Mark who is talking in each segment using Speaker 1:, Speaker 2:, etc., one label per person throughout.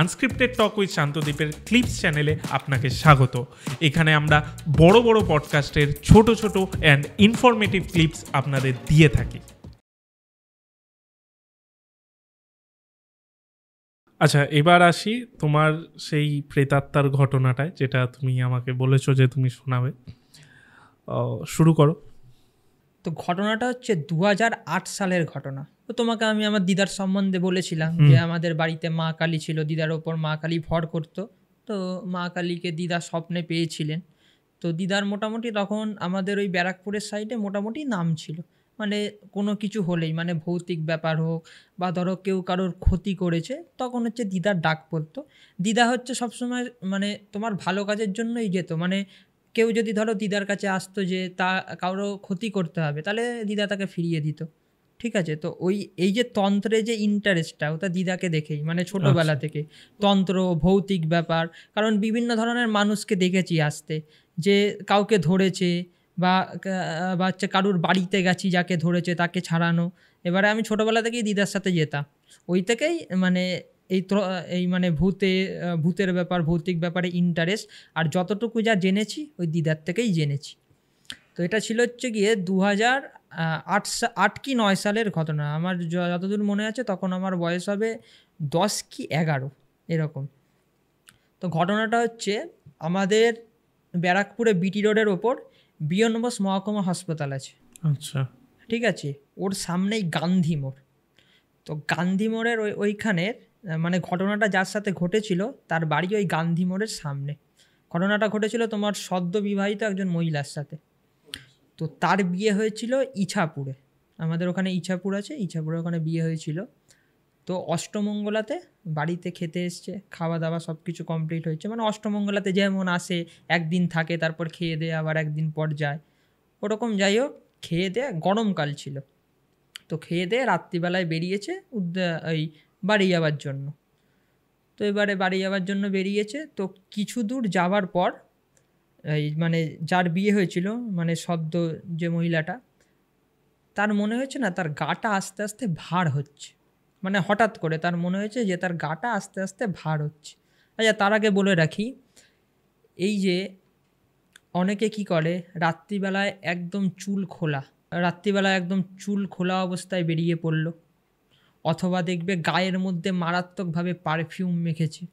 Speaker 1: Unscripted talk with শান্তদ্বীপের clips চ্যানেলে আপনাকে স্বাগত। এখানে আমরা বড় বড় পডকাস্টের ছোট ছোট অ্যান্ড ইনফরমেটিভ ক্লিপস আপনাদের দিয়ে থাকি। আচ্ছা, এবার আসি তোমার সেই প্রেতাত্মার ঘটনাটায়, যেটা তুমি আমাকে বলেছো যে তুমি শোনাবে। শুরু করো।
Speaker 2: তো ঘটনাটা হচ্ছে 2008 সালের ঘটনা। তো তোমাকে আমি আমার দিদার সম্বন্ধে বলেছিলাম যে আমাদের বাড়িতে মা কালী ছিল, দিদার ওপর মা কালী ভর করতো। তো মা কালীকে দিদা স্বপ্নে পেয়েছিলেন। তো দিদার মোটামুটি তখন আমাদের ওই ব্যারাকপুরের সাইডে মোটামুটি নাম ছিল, মানে কোনো কিছু হলেই, মানে ভৌতিক ব্যাপার হোক বা ধরো কেউ কারোর ক্ষতি করেছে, তখন হচ্ছে দিদার ডাক পড়তো। দিদা হচ্ছে সবসময় মানে তোমার ভালো কাজের জন্যই যেত, মানে কেউ যদি ধরো দিদার কাছে আসতো যে তা কারো ক্ষতি করতে হবে, তাহলে দিদা তাকে ফিরিয়ে দিত। ঠিক আছে, তো এই যে তন্ত্রে যে ইন্টারেস্টটা, ওটা দিদাকে দেখেই, মানে ছোটোবেলা থেকে তন্ত্র ভৌতিক ব্যাপার। কারণ বিভিন্ন ধরনের মানুষকে দেখেছি আসতে, যে কাউকে ধরেছে বা হচ্ছে কারুর বাড়িতে গেছি, যাকে ধরেছে তাকে ছাড়ানো। এবারে আমি ছোটোবেলা থেকেই দিদার সাথে যেতাম, ওই থেকেই মানে এই মানে ভূতের ব্যাপার ভৌতিক ব্যাপারে ইন্টারেস্ট। আর যতটুকু যা জেনেছি ওই দিদার থেকেই জেনেছি। তো এটা ছিল হচ্ছে গিয়ে 2008 কি 9 সালের ঘটনা। আমার যতদূর মনে আছে তখন আমার বয়স হবে 10 কি 11 এরকম। তো ঘটনাটা হচ্ছে আমাদের ব্যারাকপুরে বিটি রোডের ওপর বিয়ন বোস মহকুমা হাসপাতাল আছে।
Speaker 1: আচ্ছা,
Speaker 2: ঠিক আছে, ওর সামনেই গান্ধী মোড়। তো গান্ধী মোড়ের ওইখানের মানে ঘটনাটা যার সাথে ঘটেছিল তার বাড়ি ওই গান্ধী মোড়ের সামনে। ঘটনাটা ঘটেছিল তোমার সদ্য বিবাহিত একজন মহিলার সাথে। তো তার বিয়ে হয়েছিল ইছাপুরে, আমাদের ওখানে ইছাপুর আছে, ইছাপুরে ওখানে বিয়ে হয়েছিল। তো অষ্টমঙ্গলাতে বাড়িতে খেতে এসছে, খাওয়া দাওয়া সব কিছু কমপ্লিট হয়েছে, মানে অষ্টমঙ্গলাতে যেমন আসে একদিন থাকে তারপর খেয়ে দেয়ে আবার একদিন পর যায়, ওরকম। যাই হোক, খেয়ে দেয়ে গরমকাল ছিল, তো খেয়ে দেয়ে রাত্রিবেলায় বেরিয়েছে ওই বাড়ি যাওয়ার জন্য। তো এবারে বাড়ি যাওয়ার জন্য বেরিয়েছে, তো কিছু দূর যাওয়ার পর এই মানে যার বিয়ে হয়েছিল, মানে সদ্য যে মহিলাটা, তার মনে হয়েছে না তার গাটা আস্তে আস্তে ভার হচ্ছে, মানে হঠাৎ করে তার মনে হয়েছে যে তার গাটা আস্তে আস্তে ভার হচ্ছে। আচ্ছা, তার আগে বলে রাখি, এই যে অনেকে কি করে রাত্রিবেলায় একদম চুল খোলা অবস্থায় বেরিয়ে পড়লো, অথবা দেখবে গায়ের মধ্যে মারাত্মকভাবে পারফিউম মেখেছে।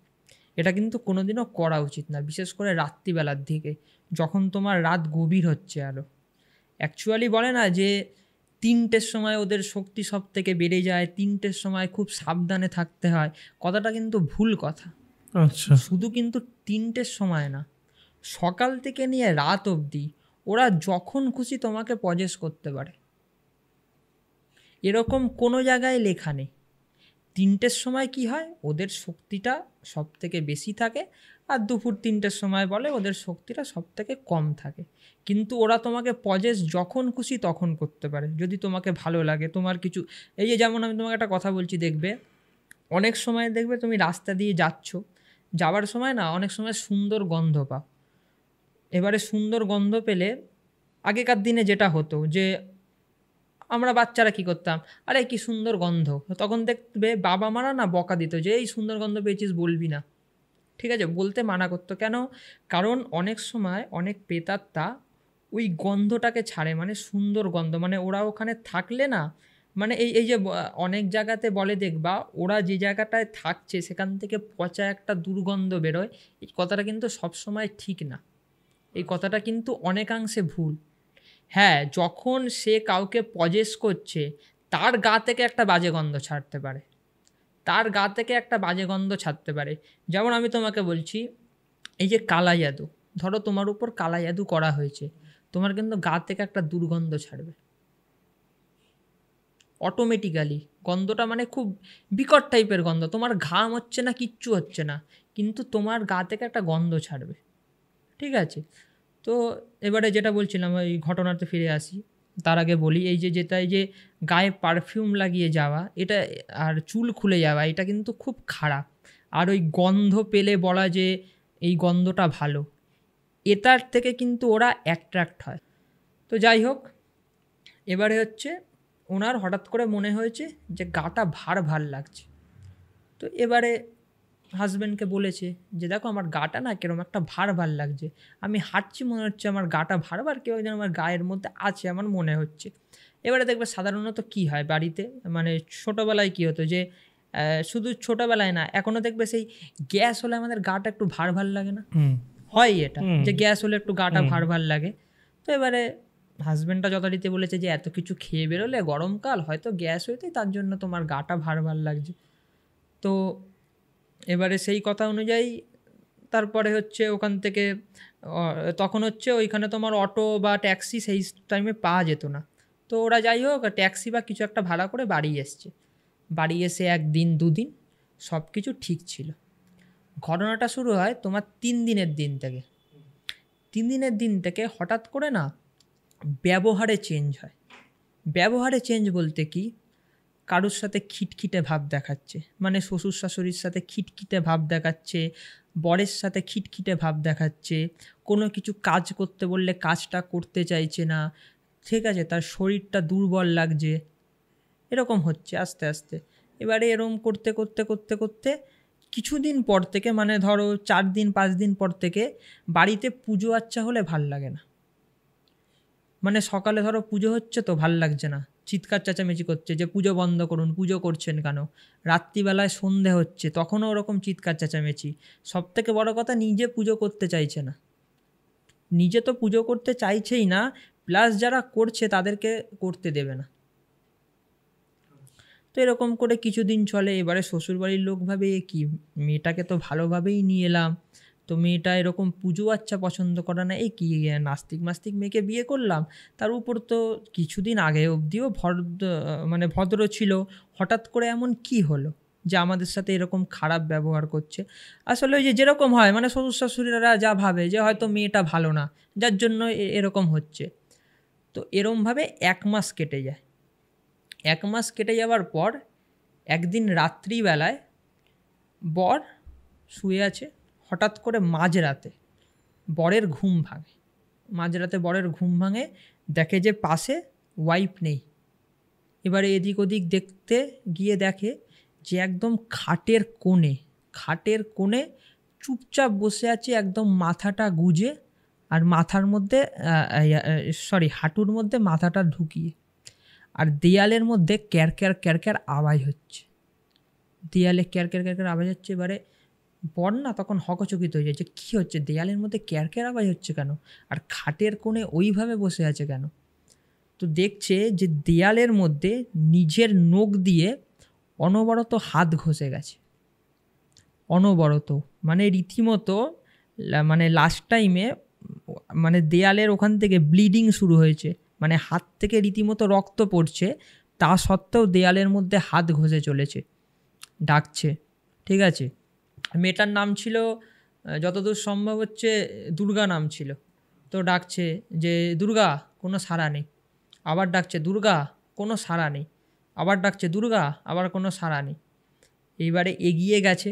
Speaker 2: এটা কিন্তু কোনোদিনও করা উচিত না, বিশেষ করে রাত্রিবেলার দিকে, যখন তোমার রাত গভীর হচ্ছে আরও। অ্যাকচুয়ালি বলে না যে 3টের সময় ওদের শক্তি সব থেকে বেড়ে যায়, 3টের সময় খুব সাবধানে থাকতে হয়। কথাটা কিন্তু ভুল কথা।
Speaker 1: আচ্ছা,
Speaker 2: শুধু কিন্তু 3টের সময় না, সকাল থেকে নিয়ে রাত অবধি ওরা যখন খুশি তোমাকে পজেস করতে পারে, এরকম কোনো জায়গায় লেখা নেই। 3টের সময় কি হয়, ওদের শক্তিটা সব থেকে বেশি থাকে, আর দুপুর 3টের সময় বলে ওদের শক্তিটা সব থেকে কম থাকে। কিন্তু ওরা তোমাকে পজেস যখন খুশি তখন করতে পারে, যদি তোমাকে ভালো লাগে, তোমার কিছু। এই যে যেমন আমি তোমাকে একটা কথা বলছি, দেখবে অনেক সময় দেখবে তুমি রাস্তা দিয়ে যাওয়ার সময় না অনেক সময় সুন্দর গন্ধ পাও। এবারে সুন্দর গন্ধ পেলে আগেকার দিনে যেটা হতো যে আমরা বাচ্চারা কি করতাম, আরে কি সুন্দর গন্ধ, তখন দেখবে বাবা মারা না বকা দিত যে এই সুন্দর গন্ধ পেয়েছিস বলবি না। ঠিক আছে, বলতে মানা করতো কেন? কারণ অনেক সময় অনেক প্রেতাত্মা ওই গন্ধটাকে ছাড়ে, মানে সুন্দর গন্ধ, মানে ওরা ওখানে থাকলে না, মানে এই যে অনেক জায়গাতে বলে দেখবা ওরা যে জায়গাটায় থাকছে সেখান থেকে পচা একটা দুর্গন্ধ বেরোয়। এই কথাটা কিন্তু সবসময় ঠিক না, এই কথাটা কিন্তু অনেকাংশে ভুল। হ্যাঁ, যখন সে কাউকে পজেস করছে তার গা থেকে একটা বাজে গন্ধ ছাড়তে পারে, যেমন আমি তোমাকে বলছি, এই যে কালা জাদু, ধরো তোমার উপর কালা জাদু করা হয়েছে, তোমার কিন্তু গা থেকে একটা দুর্গন্ধ ছাড়বে অটোমেটিক্যালি। গন্ধটা মানে খুব বিকট টাইপের গন্ধ, তোমার ঘাম হচ্ছে না, কিচ্ছু হচ্ছে না, কিন্তু তোমার গা থেকে একটা গন্ধ ছাড়বে। ঠিক আছে, তো এবারে যেটা বলছিলাম ওই ঘটনাতে ফিরে আসি। তার আগে বলি, এই যে গায়ে পারফিউম লাগিয়ে যাওয়া এটা, আর চুল খুলে যাওয়া, এটা কিন্তু খুব খারাপ। আর ওই গন্ধ পেলে বলা যে এই গন্ধটা ভালো, এটার থেকে কিন্তু ওরা অ্যাট্রাক্ট হয়। তো যাই হোক, এবারে হচ্ছে ওনার হঠাৎ করে মনে হয়েছে যে গাটা ভার ভার লাগছে। তো এবারে হাজব্যান্ডকে বলেছে যে দেখো আমার গাটা না কিরকম একটা ভার ভার লাগছে, আমি হাঁটছি মনে হচ্ছে আমার গাটা ভার ভার, কেউ একজন আমার গায়ের মধ্যে আছে আমার মনে হচ্ছে। এবারে দেখবে সাধারণত কি হয় বাড়িতে, মানে ছোটোবেলায় কী হতো যে শুধু ছোটোবেলায় না, এখনও দেখবে সেই গ্যাস হলে আমাদের গাটা একটু ভার ভার লাগে না, হয় এটা যে গ্যাস হলে একটু গাটা ভার ভার লাগে। তো এবারে হাজব্যান্ডটা যথারীতি বলেছে যে এত কিছু খেয়ে বেরোলে গরমকাল হয়তো গ্যাস হইতে, তার জন্য তোমার গাটা ভার ভার লাগছে। তো এবারে সেই কথা অনুযায়ী তারপরে হচ্ছে ওখান থেকে তখন হচ্ছে ওইখানে তোমার অটো বা ট্যাক্সি সেই টাইমে পাওয়া যেত না। তো ওরা যাই হোক ট্যাক্সি বা কিছু একটা ভাড়া করে বাড়ি এসছে। বাড়ি এসে 1 দিন 2 দিন সব কিছু ঠিক ছিল। ঘটনাটা শুরু হয় তোমার 3 দিনের দিন থেকে। 3 দিনের দিন থেকে হঠাৎ করে না ব্যবহারে চেঞ্জ হয়। ব্যবহারে চেঞ্জ বলতে কি, কারোর সাথে খিটখিটে ভাব দেখাচ্ছে, মানে শ্বশুর শাশুড়ির সাথে খিটখিটে ভাব দেখাচ্ছে, বরের সাথে খিটখিটে ভাব দেখাচ্ছে, কোনো কিছু কাজ করতে বললে কাজটা করতে চাইছে না, ঠিক আছে, তার শরীরটা দুর্বল লাগছে, এরকম হচ্ছে আস্তে আস্তে। এবারে এরকম করতে করতে করতে করতে কিছুদিন পর থেকে, মানে ধরো 4 দিন 5 দিন পর থেকে বাড়িতে পুজো আচ্চা হলে ভাল লাগে না। মানে সকালে ধরো পুজো হচ্ছে তো ভাল লাগছে না, চিৎকার চেঁচামেচি করছে যে পুজো বন্ধ করুন, পুজো করছেন কেন। রাত্রিবেলায় সন্ধে হচ্ছে তখনও ওরকম চিৎকার চেঁচামেচি। সবথেকে বড় কথা, নিজে পুজো করতে চাইছে না, নিজে তো পুজো করতে চাইছেই না, প্লাস যারা করছে তাদেরকে করতে দেবে না। তো এরকম করে কিছুদিন চলে। এবারে শ্বশুরবাড়ির লোক ভাবে কি, মেয়েটাকে তো ভালোভাবেই নিয়ে এলাম, তো মেয়েটা এরকম পুজো আচ্ছা পছন্দ করে না, এই কি নাস্তিক মাস্তিক মেয়েকে বিয়ে করলাম। তার উপর তো কিছুদিন আগে অবধিও মানে ভদ্র ছিল, হঠাৎ করে এমন কি হলো যে আমাদের সাথে এরকম খারাপ ব্যবহার করছে। আসলে ওই যে যেরকম হয়, মানে শ্বশুর শাশুড়িরা যা ভাবে যে হয়তো মেয়েটা ভালো না, যার জন্য এরকম হচ্ছে। তো এরমভাবে 1 মাস কেটে যায়। 1 মাস কেটে যাওয়ার পর একদিন রাত্রিবেলায় বর শুয়ে আছে, হঠাৎ করে মাঝরাতে বরের ঘুম ভাঙে। মাঝরাতে বরের ঘুম ভাঙে, দেখে যে পাশে ওয়াইফ নেই। এবারে এদিক ওদিক দেখতে গিয়ে দেখে যে একদম খাটের কোণে চুপচাপ বসে আছে, একদম মাথাটা গুজে, আর মাথার মধ্যে হাঁটুর মধ্যে মাথাটা ঢুকিয়ে, আর দেয়ালের মধ্যে ক্যারক্যার ক্যারক্যার আওয়াজ হচ্ছে, দেয়ালে ক্যারক্যার ক্যারক্যার আওয়াজ হচ্ছে। এবারে বর না তখন হকচকিত হয়ে যাচ্ছে, কী হচ্ছে, দেয়ালের মধ্যে ক্যারক্যার আওয়াজ হচ্ছে কেন, আর খাটের কোণে ওইভাবে বসে আছে কেন। তো দেখছে যে দেয়ালের মধ্যে নিজের নখ দিয়ে অনবরত হাত ঘষে গেছে, অনবরত, মানে রীতিমতো, মানে লাস্ট টাইমে মানে দেয়ালের ওখান থেকে ব্লিডিং শুরু হয়েছে, মানে হাত থেকে রীতিমতো রক্ত পড়ছে, তা সত্ত্বেও দেয়ালের মধ্যে হাত ঘষে চলেছে, ডাকছে, ঠিক আছে। মেয়েটার নাম ছিল যতদূর সম্ভব হচ্ছে দুর্গা নাম ছিল। তো ডাকছে যে দুর্গা, কোনো সাড়া নেই, আবার ডাকছে দুর্গা, কোনো সাড়া নেই, আবার ডাকছে দুর্গা, আবার কোনো সাড়া নেই। এইবারে এগিয়ে গেছে,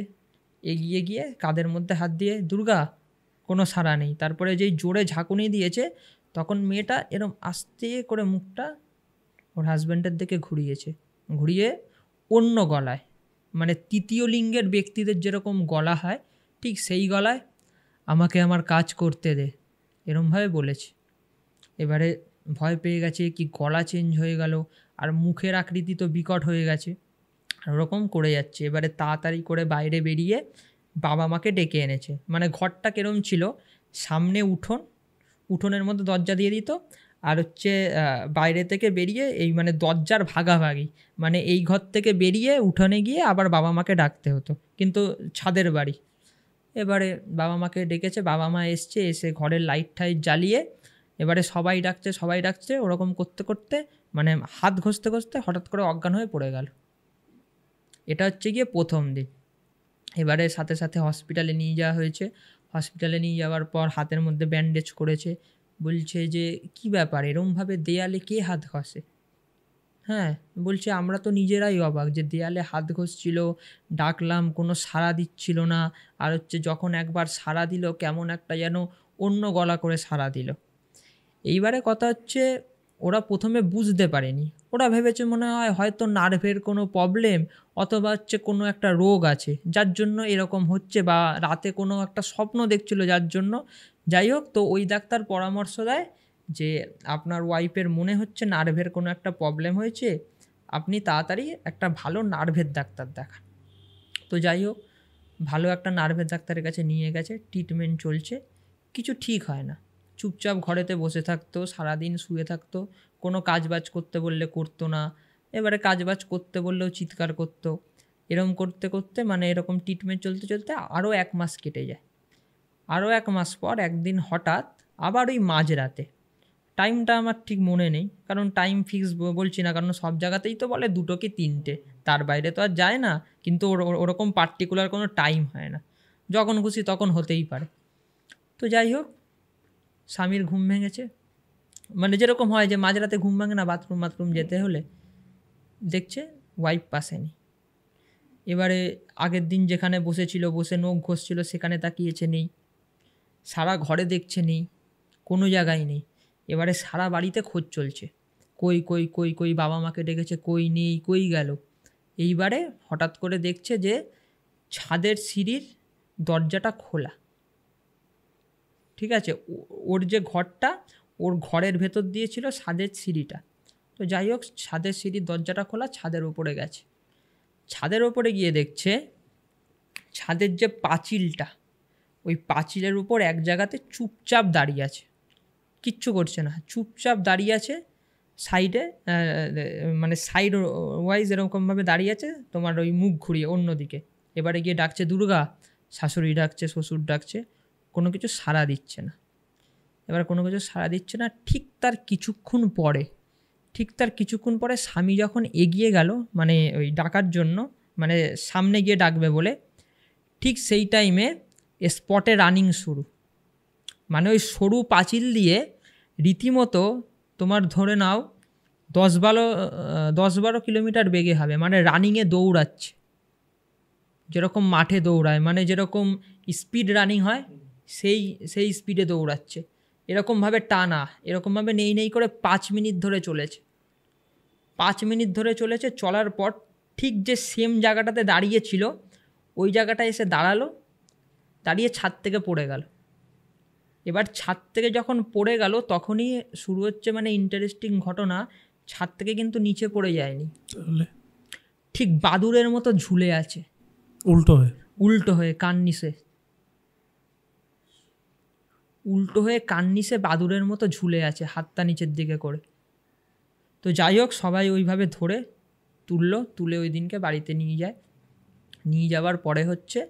Speaker 2: এগিয়ে গিয়ে কাঁধের মধ্যে হাত দিয়ে, দুর্গা, কোনো সাড়া নেই। তারপরে যেই জোরে ঝাঁকুনি দিয়েছে, তখন মেয়েটা এরম আস্তে করে মুখটা ওর হাজব্যান্ডের দিকে ঘুরিয়ে অন্য গলায়, মানে তৃতীয় লিঙ্গের ব্যক্তিদের যেরকম গলা হয় ঠিক সেই গলায়, আমাকে আমার কাজ করতে দে, এরমভাবে বলেছে। এবারে ভয় পেয়ে গেছে, কি গলা চেঞ্জ হয়ে গেল, আর মুখের আকৃতি তো বিকট হয়ে গেছে, আর ওরকম করে যাচ্ছে। এবারে তাড়াতাড়ি করে বাইরে বেরিয়ে বাবা মাকে ডেকে এনেছে। মানে ঘরটা কেরম ছিল, সামনে উঠোনের মধ্যে দরজা দিয়ে দিত, আর হচ্ছে বাইরে থেকে বেরিয়ে এই মানে দরজার ভাগাভাগি, মানে এই ঘর থেকে বেরিয়ে উঠোনে গিয়ে আবার বাবা মাকে ডাকতে হতো, কিন্তু ছাদের বাড়ি। এবারে বাবা মাকে ডেকেছে, বাবা মা এসে ঘরের লাইট টাইট জ্বালিয়ে এবারে সবাই ডাকছে, ওরকম করতে করতে মানে হাত ঘষতে হঠাৎ করে অজ্ঞান হয়ে পড়ে গেল। এটা হচ্ছে গিয়ে প্রথম দিন। এবারে সাথে সাথে হসপিটালে নিয়ে যাওয়া হয়েছে। হসপিটালে নিয়ে যাওয়ার পর হাতের মধ্যে ব্যান্ডেজ করেছে। বলছে যে কী ব্যাপার, এরমভাবে দেয়ালে কে হাত ঘষে? হ্যাঁ, বলছে আমরা তো নিজেরাই অবাক যে দেয়ালে হাত ঘষছিল, ডাকলাম কোনো সাড়া দিচ্ছিল না, আর হচ্ছে যখন একবার সাড়া দিল কেমন একটা যেন অন্য গলা করে সাড়া দিল। এইবারে কথা হচ্ছে ওরা প্রথমে বুঝতে পারেনি, ওরা ভেবেছে মনে হয় হয়তো নার্ভের কোনো প্রবলেম অথবা হচ্ছে কোনো একটা রোগ আছে যার জন্য এরকম হচ্ছে, বা রাতে কোনো একটা স্বপ্ন দেখছিল যার জন্য। যাই হোক, তো ওই ডাক্তার পরামর্শ দেয় যে আপনার ওয়াইফের মনে হচ্ছে নার্ভের কোনো একটা প্রবলেম হয়েছে, আপনি তাড়াতাড়ি একটা ভালো নার্ভের ডাক্তার দেখান। তো যাই হোক, ভালো একটা নার্ভের ডাক্তারের কাছে নিয়ে গেছে, ট্রিটমেন্ট চলছে, কিছু ঠিক হয় না। চুপচাপ ঘরেতে বসে থাকতো, সারাদিন শুয়ে থাকতো, কোনো কাজবাজ করতে বললে করতো না, এবারে কাজবাজ করতে বললেও চিৎকার করতো। এরকম করতে করতে মানে এরকম ট্রিটমেন্ট চলতে চলতে আরও 1 মাস কেটে যায়। আরও 1 মাস পর একদিন হঠাৎ আবার ওই মাঝরাতে, টাইমটা আমার ঠিক মনে নেই, কারণ টাইম ফিক্স বলছি না, কারণ সব জায়গাতেই তো বলে 2টো কি 3টে, তার বাইরে তো আর যায় না, কিন্তু ওরকম পার্টিকুলার কোনো টাইম হয় না, যখন খুশি তখন হতেই পারে। তো যাই হোক, স্বামীর ঘুম ভেঙেছে, মানে যেরকম হয় যে মাঝরাতে ঘুম ভাঙে না, বাথরুম যেতে হলে, দেখছে ওয়াইফ পাশে নেই। এবারে আগের দিন যেখানে বসেছিল, বসে নখ ঘষছিল, সেখানে তাকিয়েছে, নেই। সারা ঘরে দেখছে, নেই, কোনো জায়গায় নেই। এবারে সারা বাড়িতে খোঁজ চলছে, কই কই কই কই, বাবা মাকে ডেকেছে, কই নেই, কই গেল। এইবারে হঠাৎ করে দেখছে যে ছাদের সিঁড়ির দরজাটা খোলা, ঠিক আছে, ওর যে ঘরটা, ওর ঘরের ভেতর দিয়ে ছিল ছাদের সিঁড়িটা। তো যাই হোক, ছাদের সিঁড়ির দরজাটা খোলা, ছাদের ওপরে গেছে। ছাদের ওপরে গিয়ে দেখছে ছাদের যে পাঁচিলটা, ওই পাঁচিলের উপর এক জায়গাতে চুপচাপ দাঁড়িয়ে আছে, কিচ্ছু করছে না, চুপচাপ দাঁড়িয়ে আছে। সাইডে মানে সাইড ওয়াইজ এরকমভাবে দাঁড়িয়ে আছে, তোমার ওই মুখ ঘুরিয়ে অন্যদিকে। এবারে গিয়ে ডাকছে দুর্গা, শাশুড়ি ডাকছে, শ্বশুর ডাকছে, কোনো কিছু সাড়া দিচ্ছে না। এবার কোনো কিছু সাড়া দিচ্ছে না, ঠিক তার কিছুক্ষণ পরে স্বামী যখন এগিয়ে গেল, মানে ওই ডাকার জন্য, মানে সামনে গিয়ে ডাকবে বলে, ঠিক সেই টাইমে স্পটে রানিং শুরু, মানে ওই সরু পাঁচিল দিয়ে রীতিমতো তোমার ধরে নাও 10-12 কিলোমিটার বেগে হবে, মানে রানিংয়ে দৌড়াচ্ছে, যেরকম মাঠে দৌড়ায়, মানে যেরকম স্পিড রানিং হয় সেই স্পিডে দৌড়াচ্ছে। এরকমভাবে টানা, এরকমভাবে নেই করে 5 মিনিট ধরে চলেছে। 5 মিনিট ধরে চলেছে, চলার পর ঠিক যে সেম জায়গাটাতে দাঁড়িয়েছিল, ওই জায়গাটায় এসে দাঁড়ালো, দাঁড়িয়ে ছাদ থেকে পড়ে গেল। এবার ছাদ থেকে যখন পড়ে গেল, তখনই শুরু হচ্ছে মানে ইন্টারেস্টিং ঘটনা। ছাদ থেকে কিন্তু নিচে পড়ে যায়নি, ঠিক বাদুড়ের মতো ঝুলে আছে, উল্টো হয়ে কান্নিসে বাদুড়ের মতো ঝুলে আছে, হাতটা নিচের দিকে করে। তো যাই হোক, সবাই ওইভাবে ধরে তুলে ওই দিনকে বাড়িতে নিয়ে যাওয়ার পরে হচ্ছে,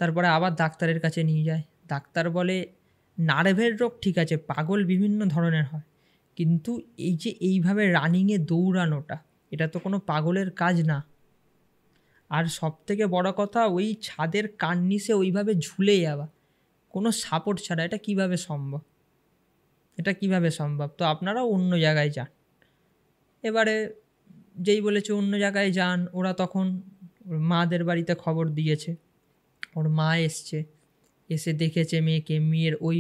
Speaker 2: তারপরে আবার ডাক্তারের কাছে নিয়ে যায়। ডাক্তার বলে নার্ভের রোগ ঠিক আছে, পাগল বিভিন্ন ধরনের হয়, কিন্তু এই যে এইভাবে রানিংয়ে দৌড়ানোটা, এটা তো কোনো পাগলের কাজ না। আর সবথেকে বড় কথা, ওই ছাদের কার্নিসে ওইভাবে ঝুলে যাওয়া, কোনো সাপোর্ট ছাড়া, এটা কিভাবে সম্ভব? তো আপনারাও অন্য জায়গায় যান। এবারে যেই বলেছে অন্য জায়গায় যান, ওরা তখন মাদের বাড়িতে খবর দিয়েছে, ওর মা এসে দেখেছে মেয়ের ওই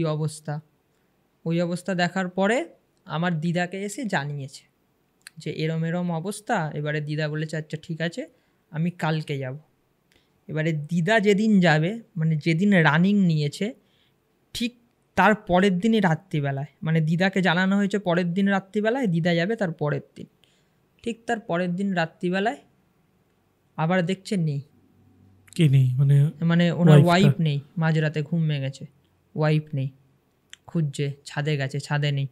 Speaker 2: অবস্থা দেখার পরে আমার দিদাকে এসে জানিয়েছে যে এরম অবস্থা। এবারে দিদা বলেছে আচ্ছা ঠিক আছে, আমি কালকে যাব। এবারে দিদা যেদিন যাবে, মানে যেদিন রানিং নিয়েছে, ঠিক তার পরের দিনই রাত্রিবেলায়, মানে দিদাকে জানানো হয়েছে পরের দিন রাত্রিবেলায়, দিদা যাবে তার পরের দিন, ঠিক তার পরের দিন রাত্রিবেলায় আবার দেখছে নেই,
Speaker 1: কি নেই
Speaker 2: মানে ওনার ওয়াইফ নেই। মাঝরাতে ঘুম ভেঙেছে, ওয়াইফ নেই, খুঁজছে, ছাদে গেছে, ছাদে নেই,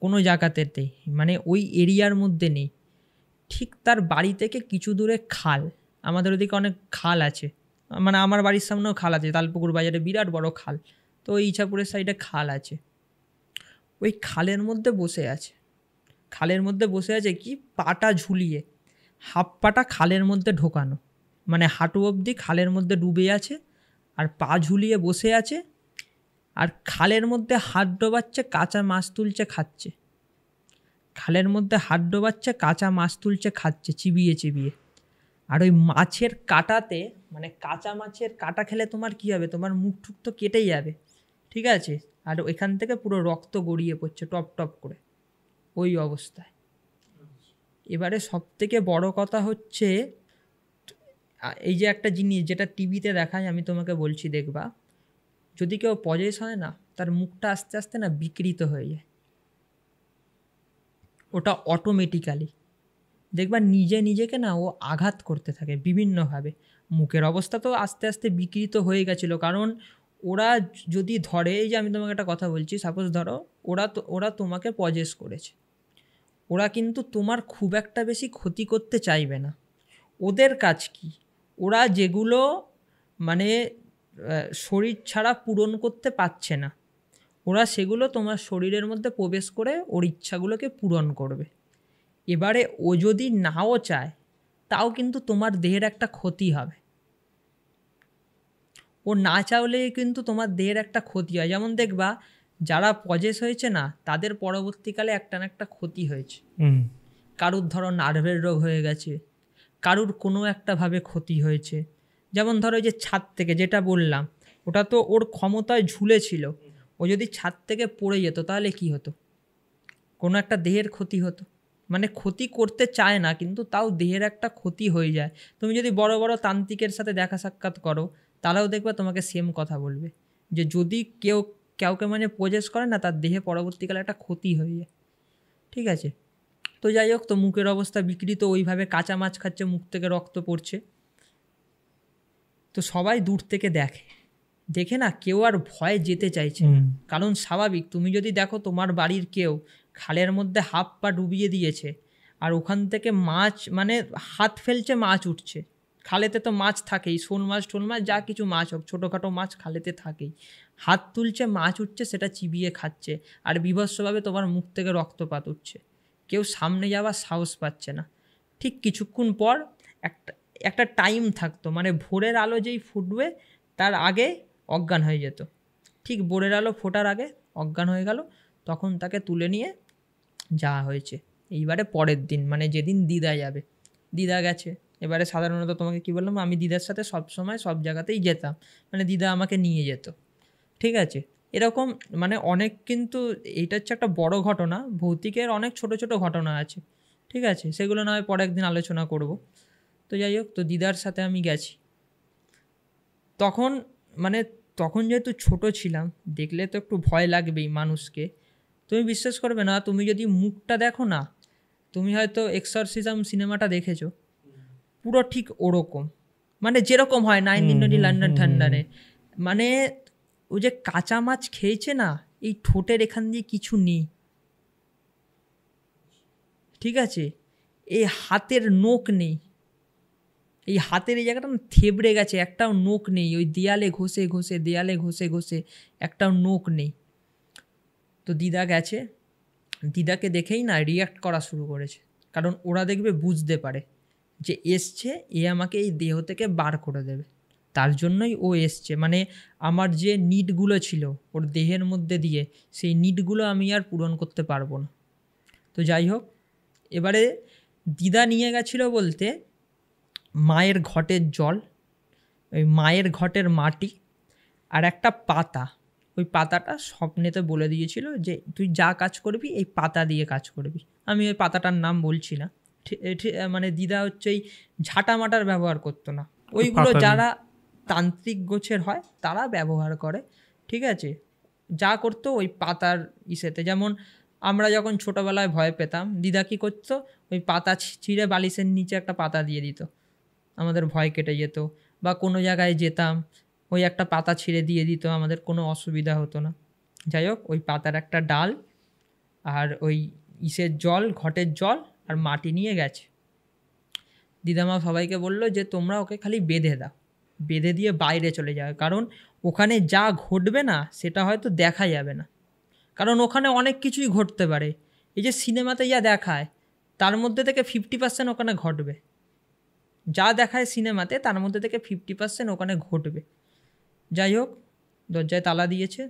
Speaker 2: কোনো জায়গাতেই, মানে ওই এরিয়ার মধ্যে নেই। ঠিক তার বাড়ি থেকে কিছু দূরে খাল, আমাদের ওদিকে অনেক খাল আছে, মানে আমার বাড়ির সামনেও খাল আছে, তালপুকুর বাজারে বিরাট বড় খাল, তো ওই ইছাপুরের সাইডে খাল আছে। ওই খালের মধ্যে বসে আছে কি, পাটা ঝুলিয়ে, হাফ পাটা খালের মধ্যে ঢোকানো, মানে হাঁটু অবধি খালের মধ্যে ডুবে আছে, আর পা ঝুলিয়ে বসে আছে, আর খালের মধ্যে হাত ডোবাচ্ছে, কাঁচা মাছ তুলছে খাচ্ছে, চিবিয়ে। আর ওই মাছের কাঁটাতে, মানে কাঁচা মাছের কাঁটা খেলে তোমার কী হবে, তোমার মুখ টুক তো কেটেই যাবে, ঠিক আছে, আর ওইখান থেকে পুরো রক্ত গড়িয়ে পড়ছে টপ টপ করে। ওই অবস্থায়। এবারে সবথেকে বড় কথা হচ্ছে এই যে একটা জিনিস যেটা টিভিতে দেখায়, আমি তোমাকে বলছি, দেখবা যদি কেউ পজেস হয় না, তার মুখটা আস্তে আস্তে না বিকৃত হয়ে যায়, ওটা অটোমেটিক্যালি। দেখবা নিজে নিজেকে না ও আঘাত করতে থাকে বিভিন্নভাবে। মুখের অবস্থা তো আস্তে আস্তে বিকৃত হয়ে গেছিলো, কারণ ওরা যদি ধরে, এই যে আমি তোমাকে একটা কথা বলছি, সাপোজ ধরো ওরা তোমাকে পজেস করেছে, ওরা কিন্তু তোমার খুব একটা বেশি ক্ষতি করতে চাইবে না। ওদের কাজ কি, ওরা যেগুলো মানে শরীর ছাড়া পূরণ করতে পারছে না, ওরা সেগুলো তোমার শরীরের মধ্যে প্রবেশ করে ওর ইচ্ছাগুলোকে পূরণ করবে। এবারে ও যদি নাও চায়, তাও কিন্তু তোমার দেহের একটা ক্ষতি হবে। ও না চাইলেই কিন্তু তোমার দেহের একটা ক্ষতি হয়। যেমন দেখবা যারা পজেস হয়েছে না, তাদের পরবর্তীকালে একটা না একটা ক্ষতি হয়েছে। কারুর ধরো নার্ভের রোগ হয়ে গেছে, কারুর কোনো একটাভাবে ক্ষতি হয়েছে। যেমন ধরো যে ছাদ থেকে যেটা বললাম, ওটা তো ওর ক্ষমতায় ঝুলেছিল, ও যদি ছাদ থেকে পড়ে যেত তাহলে কি হতো? কোনো একটা দেহের ক্ষতি হতো। মানে ক্ষতি করতে চায় না, কিন্তু তাও দেহের একটা ক্ষতি হয়ে যায়। তুমি যদি বড় বড় তান্ত্রিকের সাথে দেখা সাক্ষাৎ করো, তারাও দেখবে তোমাকে সেম কথা বলবে, যে যদি কাউকে মানে পজেস করে না, তার দেহে পরবর্তীকালে একটা ক্ষতি হয়ে যায়। ঠিক আছে, তো যাই হোক, তো মুখের অবস্থা বিকৃত, ওইভাবে কাঁচা মাছ খাচ্ছে, মুখ থেকে রক্ত পড়ছে। তো সবাই দূর থেকে দেখে না কেউ আর ভয়ে যেতে চাইছে না, কারণ স্বাভাবিক। তুমি যদি দেখো তোমার বাড়ির কেউ খালের মধ্যে হাত পা ডুবিয়ে দিয়েছে, আর ওখান থেকে মাছ মানে হাত ফেলছে, মাছ উঠছে, খালেতে তো মাছ থাকেই, শোল মাছ টোল মাছ যা কিছু মাছ হোক, ছোটোখাটো মাছ খালেতে থাকেই, হাত তুলছে, মাছ উঠছে, সেটা চিবিয়ে খাচ্ছে, আর বিভৎসভাবে তোমার মুখ থেকে রক্তপাত উঠছে, কেউ সামনে যাওয়ার সাহস পাচ্ছে না। ঠিক কিছুক্ষণ পর একটা টাইম থাকতো, মানে ভোরের আলো যেই ফুটবে তার আগে অজ্ঞান হয়ে যেত। ঠিক ভোরের আলো ফোটার আগে অজ্ঞান হয়ে গেল, তখন তাকে তুলে নিয়ে যাওয়া হয়েছে। এইবারে পরের দিন, মানে যেদিন দিদা যাবে, দিদা গেছে। এবারে সাধারণত তোমাকে কি বললাম, আমি দিদার সাথে সব সময় সব জায়গাতেই যেতাম, মানে দিদা আমাকে নিয়ে যেত। ঠিক আছে, এরকম মানে অনেক, কিন্তু এইটা হচ্ছে একটা বড় ঘটনা। ভৌতিকের অনেক ছোট ছোট ঘটনা আছে, ঠিক আছে, সেগুলো না হয় পরে একদিন আলোচনা করব। তো যাই হোক, তো দিদার সাথে আমি গেছি। তখন যেহেতু ছোট ছিলাম, দেখলে তো একটু ভয় লাগবেই মানুষকে। তুমি বিশ্বাস করবে না, তুমি যদি মুখটা দেখো না, তুমি হয়তো এক্সরসিজম সিনেমাটা দেখেছো, পুরো ঠিক ওরকম, মানে যেরকম হয় 1920 লন্ডন ঠান্ডানে, মানে ও যে কাঁচা মাছ খেয়েছে না, এই ঠোঁটের এখান দিয়ে কিছু নেই, ঠিক আছে, এই হাতের নোক নেই, এই হাতের এই জায়গাটা থেবড়ে গেছে, একটাও নোক নেই, ওই দেয়ালে ঘষে একটাও নোক নেই। তো দিদা গেছে, দিদাকে দেখেই না রিয়াক্ট করা শুরু করেছে, কারণ ওরা দেখবে বুঝতে পারে যে এসছে, আমাকে এই দেহ থেকে বার করে দেবে, তার জন্যই ও এসছে। মানে আমার যে নিডগুলো ছিল ওর দেহের মধ্যে দিয়ে, সেই নিডগুলো আমি আর পূরণ করতে পারবো না। তো যাই হোক, এবারে দিদা নিয়ে গেছিলো বলতে মায়ের ঘটের জল, ওই মায়ের ঘটের মাটি, আর একটা পাতা। ওই পাতাটা স্বপ্নেতে বলে দিয়েছিল যে তুই যা কাজ করবি এই পাতা দিয়ে কাজ করবি। আমি ওই পাতাটার নাম বলছি না, মানে দিদা হচ্ছে এই ঝাঁটামাটার ব্যবহার করতো না, ওইগুলো যারা তান্ত্রিক গোছের হয় তারা ব্যবহার করে। ঠিক আছে, যা করতো ওই পাতার ইসেতে, যেমন আমরা যখন ছোটোবেলায় ভয় পেতাম, দিদা কী করতো, ওই পাতা ছিঁড়ে বালিশের নিচে একটা পাতা দিয়ে দিত, আমাদের ভয় কেটে যেত। বা কোনো জায়গায় যেতাম, ওই একটা পাতা ছিঁড়ে দিয়ে দিত, আমাদের কোনো অসুবিধা হতো না। যাই হোক, ওই পাতার একটা ডাল আর ওই ইসের জল, ঘটের জল আর মাটি নিয়ে গেছে। দিদামা সবাইকে বললো যে তোমরা ওকে খালি বেঁধে দাও, বেঁধে দিয়ে বাইরে চলে যাও, কারণ ওখানে যা ঘটবে না সেটা হয়তো দেখা যাবে না, কারণ ওখানে অনেক কিছুই ঘটতে পারে। এই যে সিনেমাতে যা দেখায় তার মধ্যে থেকে 50% ওখানে ঘটবে, যা দেখায় সিনেমাতে তার মধ্যে থেকে 50% ওখানে ঘটবে। যাই হোক, দরজায় তালা দিয়েছে,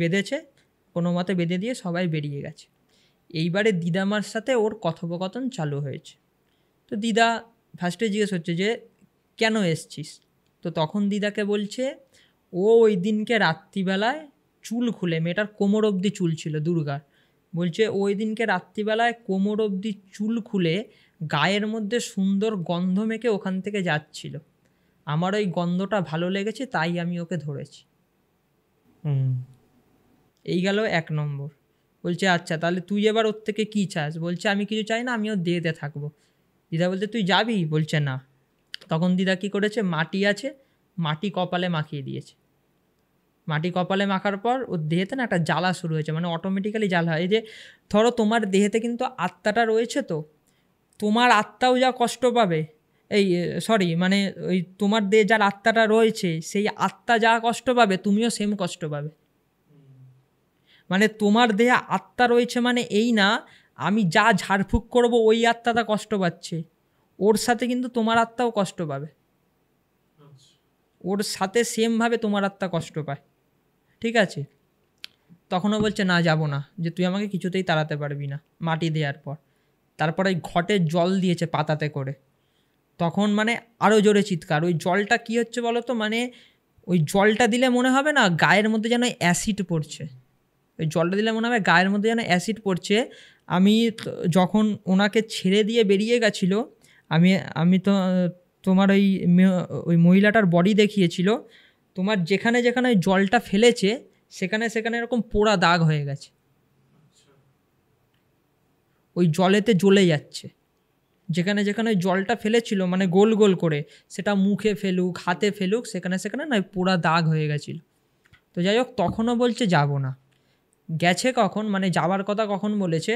Speaker 2: বেঁধেছে, কোনো মতে বেঁধে দিয়ে সবাই বেরিয়ে গেছে। এইবারে দিদামার সাথে ওর কথোপকথন চালু হয়েছে। তো দিদা ফার্স্টে জিজ্ঞেস হচ্ছে যে কেন এসছিস? তো তখন দিদাকে বলছে ও ওই দিনকে রাত্রিবেলায় চুল খুলে, মেয়েটার কোমর অবধি চুল ছিল দুর্গার, বলছে ওই দিনকে রাত্রিবেলায় কোমর অবধি চুল খুলে গায়ের মধ্যে সুন্দর গন্ধ মেখে ওখান থেকে যাচ্ছিল, আমার ওই গন্ধটা ভালো লেগেছে তাই আমি ওকে ধরেছি। এই গেল 1 নম্বর। বলছে আচ্ছা তাহলে তুই এবার ওর থেকে কী চাস? বলছে আমি কিছু চাই না, আমি ওর দেহতে থাকবো। দিদা বলছে তুই যাবি? বলছে না। তখন দিদা কী করেছে, মাটি আছে, মাটি কপালে মাখিয়ে দিয়েছে। মাটি কপালে মাখার পর ওর দেহেতে না একটা জ্বালা শুরু হয়েছে, মানে অটোমেটিক্যালি জ্বালা হয়। এই যে ধরো তোমার দেহেতে কিন্তু আত্মাটা রয়েছে, তো তোমার আত্মাও যা কষ্ট পাবে, মানে ওই তোমার দেহে যার আত্মাটা রয়েছে সেই আত্মা যা কষ্ট পাবে তুমিও সেম কষ্ট পাবে। মানে তোমার দেহে আত্মা রয়েছে মানে এই না আমি যা ঝাড়ফুঁক করবো ওই আত্মাটা কষ্ট পাচ্ছে, ওর সাথে কিন্তু তোমার আত্মাও কষ্ট পাবে, ওর সাথে সেমভাবে তোমার আত্মা কষ্ট পায়। ঠিক আছে? তখনও বলছে না যাব না, যে তুই আমাকে কিছুতেই তাড়াতে পারবি না। মাটি দেওয়ার পর তারপরে ওই ঘটে জল দিয়েছে পাতাতে করে, তখন মানে আরও জোরে চিৎকার। ওই জলটা কী হচ্ছে বলো তো, মানে ওই জলটা দিলে মনে হবে না গায়ের মধ্যে যেন অ্যাসিড পড়ছে, ওই জলটা দিলে মনে হবে গায়ের মধ্যে যেন অ্যাসিড পড়ছে। আমি যখন ওনাকে ছেড়ে দিয়ে বেরিয়ে গেছিলো, আমি তো তোমার ওই মহিলাটার বডি দেখিয়েছিল, তোমার যেখানে যেখানে ওই জলটা ফেলেছে সেখানে সেখানে এরকম পোড়া দাগ হয়ে গেছে, ওই জলেতে জ্বলে যাচ্ছে। যেখানে যেখানে ওই জলটা ফেলেছিল মানে গোল গোল করে, সেটা মুখে ফেলুক হাতে ফেলুক, সেখানে সেখানে না পোড়া দাগ হয়ে গেছিল। তো যাই হোক, তখনও বলছে যাব না। গেছে কখন, মানে যাওয়ার কথা কখন বলেছে,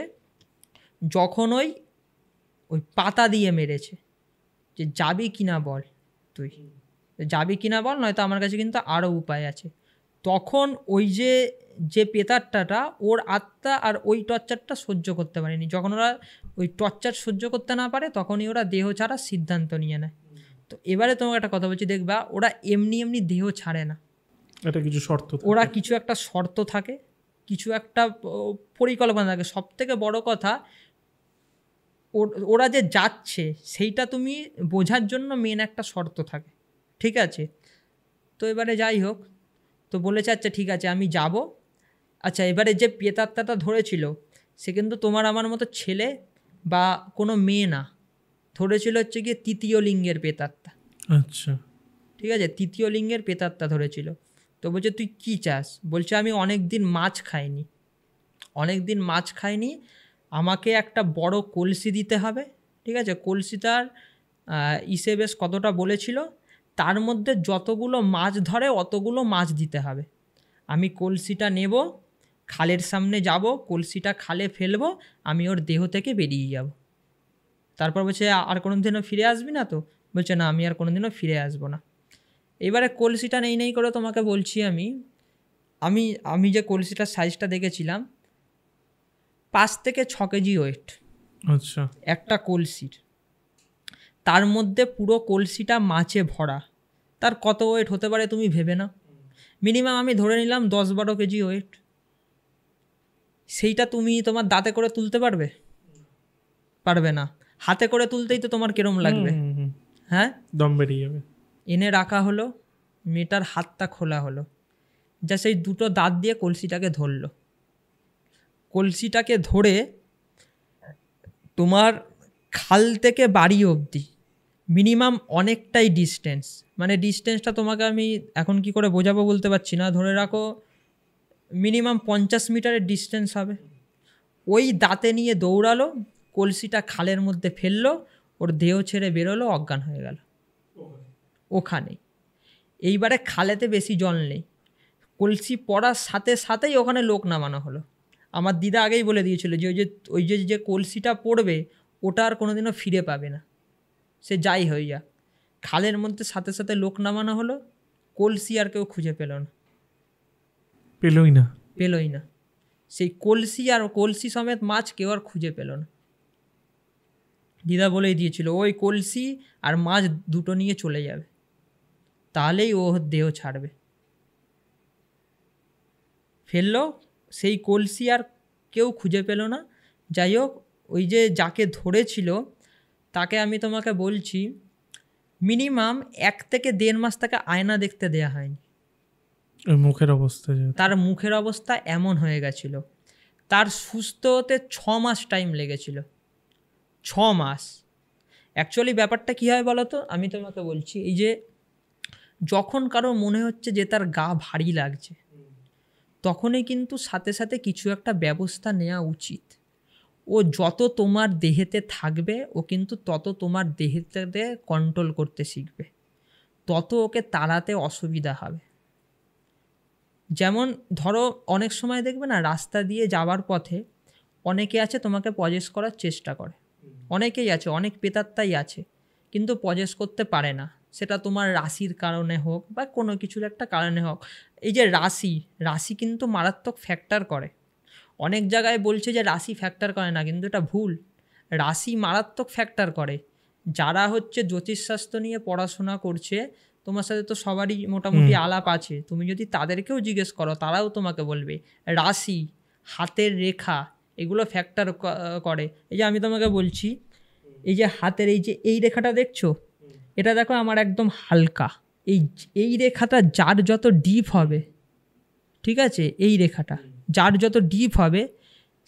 Speaker 2: যখন ওই পাতা দিয়ে মেরেছে, যে যাবি কিনা বল, তুই যাবি কিনা বল, নয়তো আমার কাছে কিন্তু আরও উপায় আছে। তখন ওই যে পেতারটা ওর আত্মা আর ওই টর্চারটা সহ্য করতে পারেনি। যখন ওরা ওই টর্চার সহ্য করতে না পারে তখনই ওরা দেহ ছাড়ার সিদ্ধান্ত নিয়ে নেয়। তো এবারে তোমাকে একটা কথা বলছি, দেখবা ওরা এমনি এমনি দেহ ছাড়ে না,
Speaker 1: এটা কিছু শর্ত,
Speaker 2: ওরা কিছু একটা শর্ত থাকে, কিছু একটা পরিকল্পনা থাকে। সব থেকে বড় কথা, ওরা যে যাচ্ছে সেইটা তুমি বোঝার জন্য মেন একটা শর্ত থাকে। ঠিক আছে? তো এবারে যাই হোক, তো বলেছে আচ্ছা ঠিক আছে আমি যাব। আচ্ছা এবারে যে প্রেতাত্মাটা ধরেছিল সে কিন্তু তোমার আমার মতো ছেলে বা কোনো মেয়ে না, ধরেছিল হচ্ছে গিয়ে 3য় লিঙ্গের প্রেতাত্মা।
Speaker 1: আচ্ছা
Speaker 2: ঠিক আছে, 3য় লিঙ্গের প্রেতাত্মা ধরেছিল। তো বলছে তুই কী চাস? বলছে আমি অনেক দিন মাছ খাইনি, আমাকে একটা বড় কলসি দিতে হবে। ঠিক আছে, কলসিটার বেশ কতটা বলেছিল, তার মধ্যে যতগুলো মাছ ধরে অতগুলো মাছ দিতে হবে। আমি কলসিটা নেব, খালের সামনে যাব, কলসিটা খালে ফেলবো, আমি ওর দেহ থেকে বেরিয়ে যাব। তারপর বলছে আর কোনো দিনও ফিরে আসবি না তো? বলছে না, আমি আর কোনো দিনও ফিরে আসবো না। এবারে কলসিটা নেই করে তোমাকে বলছি, আমি যে কলসিটার সাইজটা দেখেছিলাম 5 থেকে 6 কেজি ওয়েট।
Speaker 1: আচ্ছা,
Speaker 2: একটা কলসির, তার মধ্যে পুরো কলসিটা মাছে ভরা, তার কত ওয়েট হতে পারে তুমি ভেবে নাও। মিনিমাম আমি ধরে নিলাম 10-12 কেজি ওয়েট। সেইটা তুমি তোমার দাঁতে করে তুলতে পারবে না। হাতে করে তুলতেই তো তোমার কিরম লাগবে, হ্যাঁ,
Speaker 1: দম বেরিয়ে যাবে।
Speaker 2: এনে রাখা হলো, মেয়েটার হাতটা খোলা হলো, যা সেই দুটো দাঁত দিয়ে কলসিটাকে ধরলো। কলসিটাকে ধরে তোমার খাল থেকে বাড়ি অবধি মিনিমাম অনেকটাই ডিস্টেন্স, মানে ডিস্টেন্সটা তোমাকে আমি এখন কি করে বোঝাবো বলতে পারছি না, ধরে রাখো মিনিমাম 50 মিটারের ডিস্টেন্স হবে। ওই দাঁতে নিয়ে দৌড়ালো, কলসিটা খালের মধ্যে ফেললো, ওর দেহ ছেড়ে বেরোলো, অজ্ঞান হয়ে গেল ওখানে। এইবারে খালেতে বেশি জল নেই, কলসি পড়ার সাথে সাথেই ওখানে লোক নামানো হলো। আমার দিদা আগেই বলে দিয়েছিল যে ওই যে কলসিটা পড়বে ওটা আর কোনোদিনও ফিরে পাবে না, সে যাই হয়ে যাক। খালের মধ্যে সাথে সাথে লোক নামানো হলো, কলসি আর কেউ খুঁজে পেলই না। সেই কলসি আর কলসি সমেত মাছ কেউ আর খুঁজে পেল না। দিদা বলেই দিয়েছিল ওই কলসি আর মাছ দুটো নিয়ে চলে যাবে, তাহলেই ও দেহ ছাড়বে। ফেললো, সেই কলসি আর কেউ খুঁজে পেল না। যাই হোক, ওই যে যাকে ধরেছিল তাকে আমি তোমাকে বলছি মিনিমাম 1 থেকে 1.5 মাস তাকে আয়না দেখতে দেয়া হয়নি।
Speaker 1: মুখের অবস্থা,
Speaker 2: তার মুখের অবস্থা এমন হয়ে গেছিল। তার সুস্থ হতে 6 মাস টাইম লেগেছিল। 6 মাস। অ্যাকচুয়ালি ব্যাপারটা কী হয় বলো তো, আমি তোমাকে বলছি, এই যে যখন কারো মনে হচ্ছে যে তার গা ভারী লাগছে, তখনই কিন্তু সাথে সাথে কিছু একটা ব্যবস্থা নেওয়া উচিত। ও যত তোমার দেহেতে থাকবে, ও কিন্তু তত তোমার দেহেতে কন্ট্রোল করতে শিখবে, তত ওকে তাড়াতে অসুবিধা হবে। যেমন ধরো অনেক সময় দেখবে না, রাস্তা দিয়ে যাওয়ার পথে অনেকে আছে তোমাকে পজেস করার চেষ্টা করে, অনেকেই আছে, অনেক প্রেতাত্মাই আছে, কিন্তু পজেস করতে পারে না। সেটা তোমার রাশির কারণে হোক বা কোনো কিছুর একটা কারণে হোক। এই যে রাশি কিন্তু মারাত্মক ফ্যাক্টর করে। অনেক জায়গায় বলছে যে রাশি ফ্যাক্টর করে না, কিন্তু এটা ভুল। রাশি মারাত্মক ফ্যাক্টর করে। যারা হচ্ছে জ্যোতিষশাস্ত্র নিয়ে পড়াশোনা করছে, তোমার সাথে তো সবারই মোটামুটি আলাপ আছে, তুমি যদি তাদেরকেও জিজ্ঞেস করো, তারাও তোমাকে বলবে রাশি, হাতের রেখা, এগুলো ফ্যাক্টর করে। এই যে আমি তোমাকে বলছি, এই যে হাতের এই রেখাটা দেখছো, এটা দেখো আমার একদম হালকা। এই রেখাটা যার যত ডিপ হবে, ঠিক আছে, এই রেখাটা যার যত ডিপ হবে,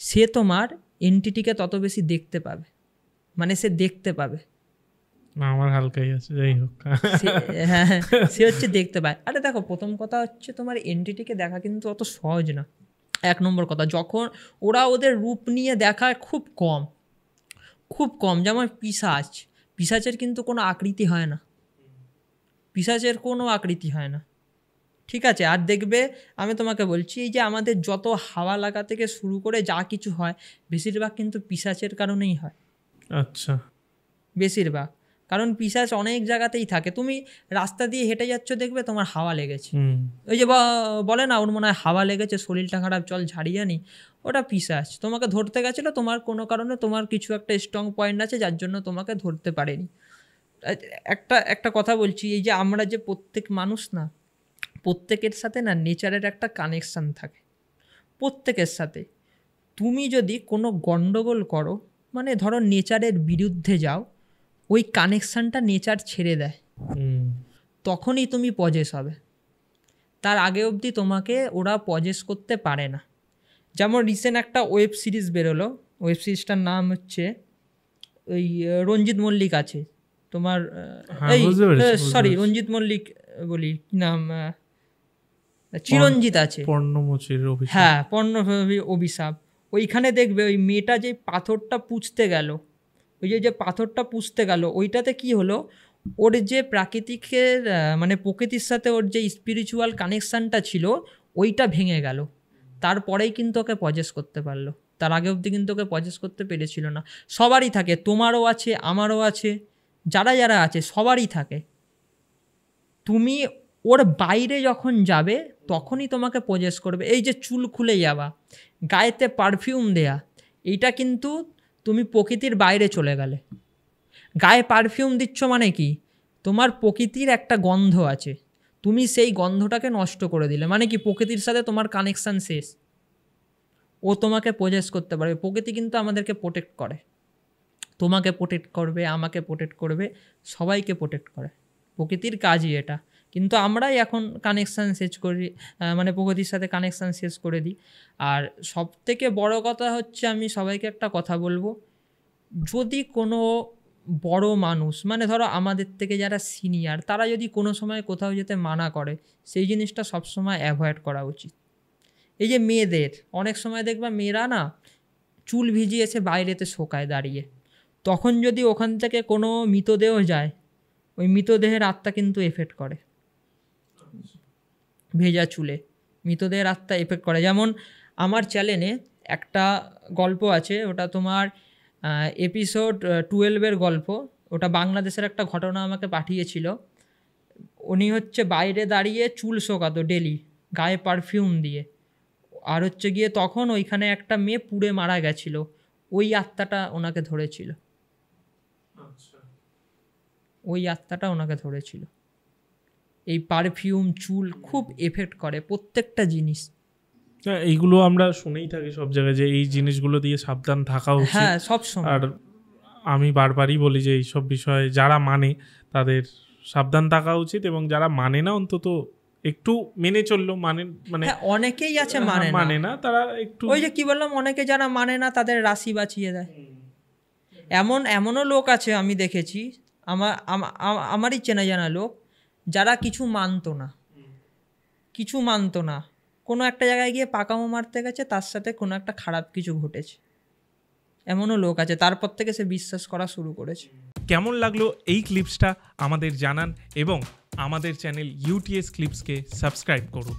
Speaker 2: সে তোমার এন্টিটিকে তত বেশি দেখতে পাবে, মানে সে দেখতে পাবে।
Speaker 1: আমার হালকাই আছে, যাই হোক।
Speaker 2: হ্যাঁ, সে হচ্ছে দেখতে পায়। আরে দেখো, প্রথম কথা হচ্ছে তোমার এন্টিটিকে দেখা কিন্তু অত সহজ না। 1 নম্বর কথা, যখন ওরা ওদের রূপ নিয়ে দেখায় খুব কম। যেমন পিশাচের কিন্তু কোনো আকৃতি হয় না, পিশাচের কোনো আকৃতি হয় না, ঠিক আছে। আর দেখবে, আমি তোমাকে বলছি, এই যে আমাদের যত হাওয়া লাগা থেকে শুরু করে যা কিছু হয়, বেশিরভাগ কিন্তু পিশাচের কারণেই হয়।
Speaker 1: আচ্ছা,
Speaker 2: বেশিরভাগ, কারণ পিশাচ অনেক জায়গাতেই থাকে। তুমি রাস্তা দিয়ে হেঁটে যাচ্ছ, দেখবে তোমার হাওয়া লেগেছে, ওই যে বলে না, ওর মনে হয় হাওয়া লেগেছে, শরীরটা খারাপ, চল ঝাড়িয়ে নি, ওটা পিশাচ তোমাকে ধরতে গেছিলো। তোমার কোনো কারণে তোমার কিছু একটা স্ট্রং পয়েন্ট আছে, যার জন্য তোমাকে ধরতে পারেনি। একটা কথা বলছি, এই যে আমরা যে প্রত্যেক মানুষ না, প্রত্যেকের সাথে না নেচারের একটা কানেকশান থাকে, প্রত্যেকের সাথে। তুমি যদি কোনো গন্ডগোল করো, মানে ধরো নেচারের বিরুদ্ধে যাও, ওই কানেকশানটা নেচার ছেড়ে দেয়, তখনই তুমি পজেস হবে। তার আগে অবধি তোমাকে ওরা পজেস করতে পারে না। যেমন রিসেন্ট একটা ওয়েব সিরিজ বেরোলো, ওয়েব সিরিজটার নাম হচ্ছে ওই রঞ্জিত মল্লিক আছে তোমার, রঞ্জিত মল্লিক বলি নাম, চিরঞ্জিত আছে, হ্যাঁ, পর্ণমোচীর অভিশাপ। ওইখানে দেখবে ওই মেয়েটা যে পাথরটা পুঁছতে গেল, ওই যে পাথরটা পুঁছতে গেল, ওইটাতে কি হলো, ওর যে প্রাকৃতিকের মানে প্রকৃতির সাথে ওর যে স্পিরিচুয়াল কানেকশানটা ছিল, ওইটা ভেঙে গেল। তারপরেই কিন্তু ওকে পজেস করতে পারলো, তার আগে অবধি কিন্তু ওকে পজেস করতে পেরেছিল না। সবারই থাকে, তোমারও আছে, আমারও আছে, যারা আছে সবারই থাকে। তুমি ওর বাইরে যখন যাবে, তখনই তোমাকে পজেস করবে। এই যে চুল খুলে যাওয়া, গায়েতে পারফিউম দেয়া, এইটা কিন্তু তুমি প্রকৃতির বাইরে চলে গেলে। গায়ে পারফিউম দিচ্ছ মানে কি, তোমার প্রকৃতির একটা গন্ধ আছে, তুমি সেই গন্ধটাকে নষ্ট করে দিলে, মানে কি প্রকৃতির সাথে তোমার কানেকশান শেষ। ও তোমাকে পজেস করতে পারবে। প্রকৃতি কিন্তু আমাদেরকে প্রোটেক্ট করে, তোমাকে প্রোটেক্ট করবে, আমাকে প্রোটেক্ট করবে, সবাইকে প্রোটেক্ট করে, প্রকৃতির কাজই এটা। কিন্তু আমরাই এখন কানেকশান শেষ করি, মানে প্রকৃতির সাথে কানেকশান শেষ করে দিই। আর সবথেকে বড় কথা হচ্ছে, আমি সবাইকে একটা কথা বলবো, যদি কোনো বড় মানুষ, মানে ধরো আমাদের থেকে যারা সিনিয়র, তারা যদি কোনো সময় কোথাও যেতে মানা করে, সেই জিনিসটা সবসময় অ্যাভয়েড করা উচিত। এই যে মেয়েদের অনেক সময় দেখবা, মেয়েরা না চুল ভিজিয়ে এসে বাইরেতে শোকায় দাঁড়িয়ে, তখন যদি ওখান থেকে কোনো মৃতদেহ যায়, ওই মৃতদেহের আত্মা কিন্তু এফেক্ট করে, ভেজা চুলে মৃতদেহের আত্মা এফেক্ট করে। যেমন আমার চ্যানেলে একটা গল্প আছে, ওটা তোমার এপিসোড 12 গল্প, ওটা বাংলাদেশের একটা ঘটনা আমাকে পাঠিয়েছিল। উনি হচ্ছে বাইরে দাঁড়িয়ে চুল শোকাতো ডেলি, গায়ে পারফিউম দিয়ে, আর হচ্ছে গিয়ে তখন ওইখানে একটা মেয়ে পুড়ে মারা গেছিলো, ওই আত্মাটা ওনাকে ধরেছিল, ওই আত্মাটা ওনাকে ধরেছিল। এই পারফিউম, চুল খুব এফেক্ট করে প্রত্যেকটা জিনিস।
Speaker 1: এইগুলো আমরা শুনেই থাকি সব জায়গায়, যে এই জিনিসগুলো দিয়ে সাবধান থাকা উচিত।
Speaker 2: হ্যাঁ, সব সময়।
Speaker 1: আর আমি বারবারই বলি যে এইসব বিষয়ে যারা মানে তাদের সাবধান থাকা উচিত, এবং যারা মানে না অন্তত একটু মেনে চললো, মানে
Speaker 2: হ্যাঁ, অনেকেই আছে মানে
Speaker 1: না, তারা একটু
Speaker 2: ওই যে কি বললাম, অনেকে যারা মানে না তাদের রাশি বাঁচিয়ে দেয়। এমনও লোক আছে আমি দেখেছি, আমারই চেনা জানা লোক, যারা কিছু মানতো না, কোনো একটা জায়গায় গিয়ে পাকামো মারতে গেছে, তার সাথে কোনো একটা খারাপ কিছু ঘটেছে, এমনও লোক আছে, তারপর থেকে সে বিশ্বাস করা শুরু করেছে।
Speaker 1: কেমন লাগলো এই ক্লিপসটা আমাদের জানান এবং আমাদের চ্যানেল ইউটিএস ক্লিপসকে সাবস্ক্রাইব করুন।